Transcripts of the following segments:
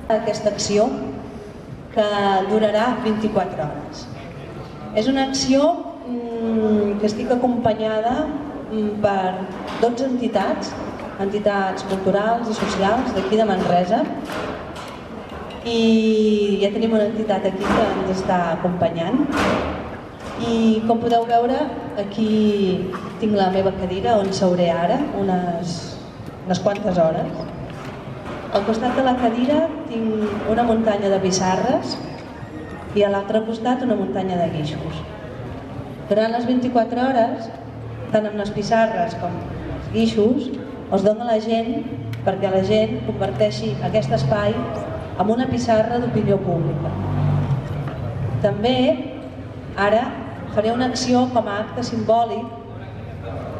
aquesta acció que durarà 24 hores. És una acció que estic acompanyada per 12 entitats culturals i socials d'aquí de Manresa, i ja tenim una entitat aquí que ens està acompanyant. I com podeu veure, aquí tinc la meva cadira on seuré ara unes quantes hores. Al costat de la cadira tinc una muntanya de pissarres i a l'altre costat una muntanya de guixos. Durant les 24 hores, tant amb les pissarres com els guixos, els dono a la gent perquè la gent converteixi aquest espai en una pissarra d'opinió pública. També, ara, faré una acció com a acte simbòlic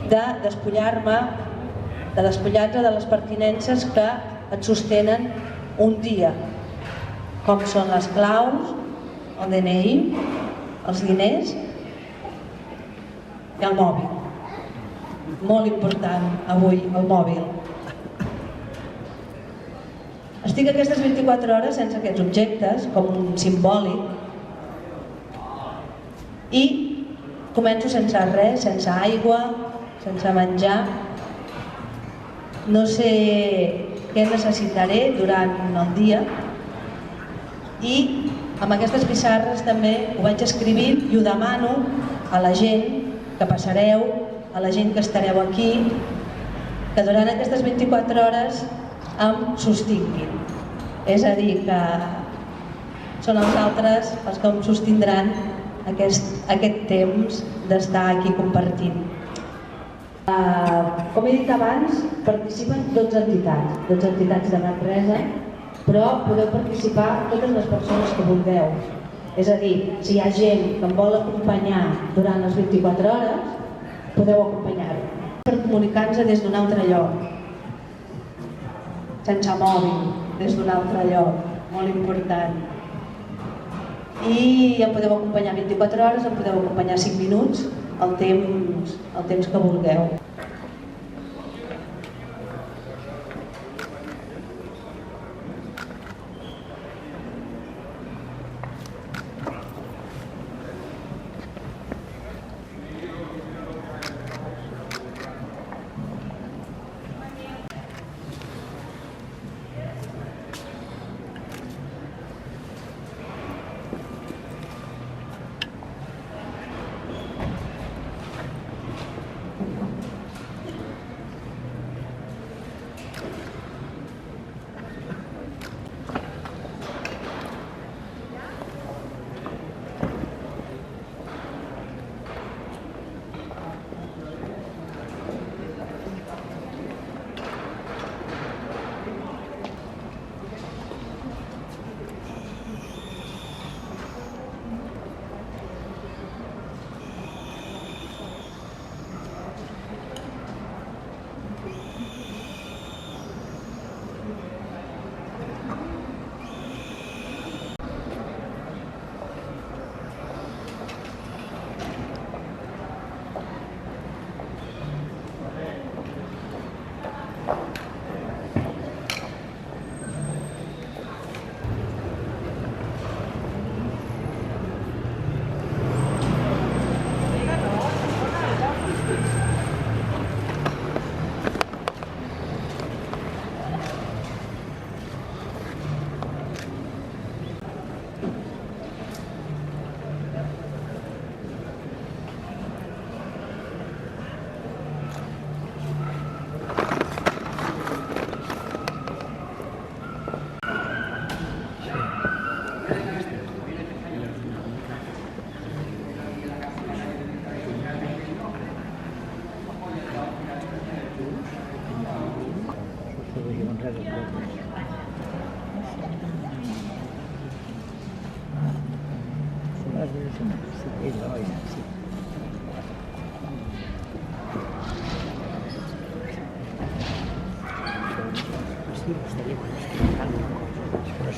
de despullar-me, de despullar-te de les pertinences que et sostenen un dia, com són les claus, el DNI, els diners i el mòbil. Molt important avui, el mòbil. Estic aquestes 24 hores sense aquests objectes, com un simbòlic, i començo sense res, sense aigua, sense menjar. No sé què necessitaré durant el dia, i amb aquestes pissarres també ho vaig escrivint i ho demano a la gent que passareu, a la gent que estareu aquí, que durant aquestes 24 hores em sostinguin. És a dir, que són els altres els que em sostindran aquest temps d'estar aquí compartint. Com he dit abans, participen 12 entitats de Manresa, però podeu participar totes les persones que vulgueu. És a dir, si hi ha gent que em vol acompanyar durant les 24 hores, podeu acompanyar-ho. Per comunicar-nos des d'un altre lloc, sense mòbil, des d'un altre lloc, molt important. I em podeu acompanyar 24 hores, em podeu acompanyar 5 minuts, el temps que vulgueu.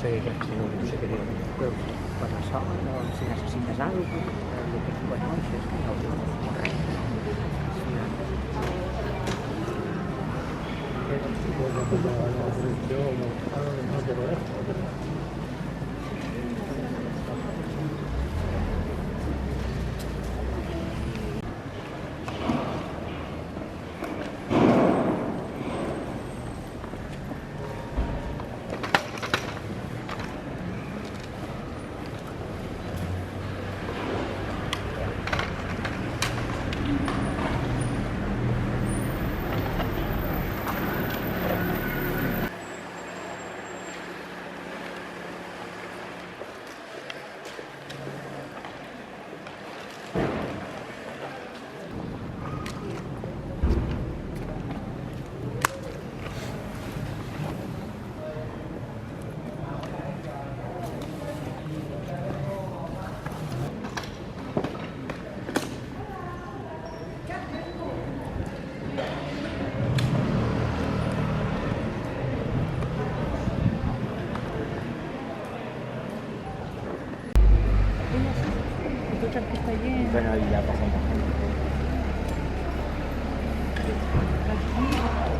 No sé què dir. Però per això, si necessites alguna cosa, bueno, això és que no ho res. Sí. porque está lleno. Bueno, y ya pasamos. Aquí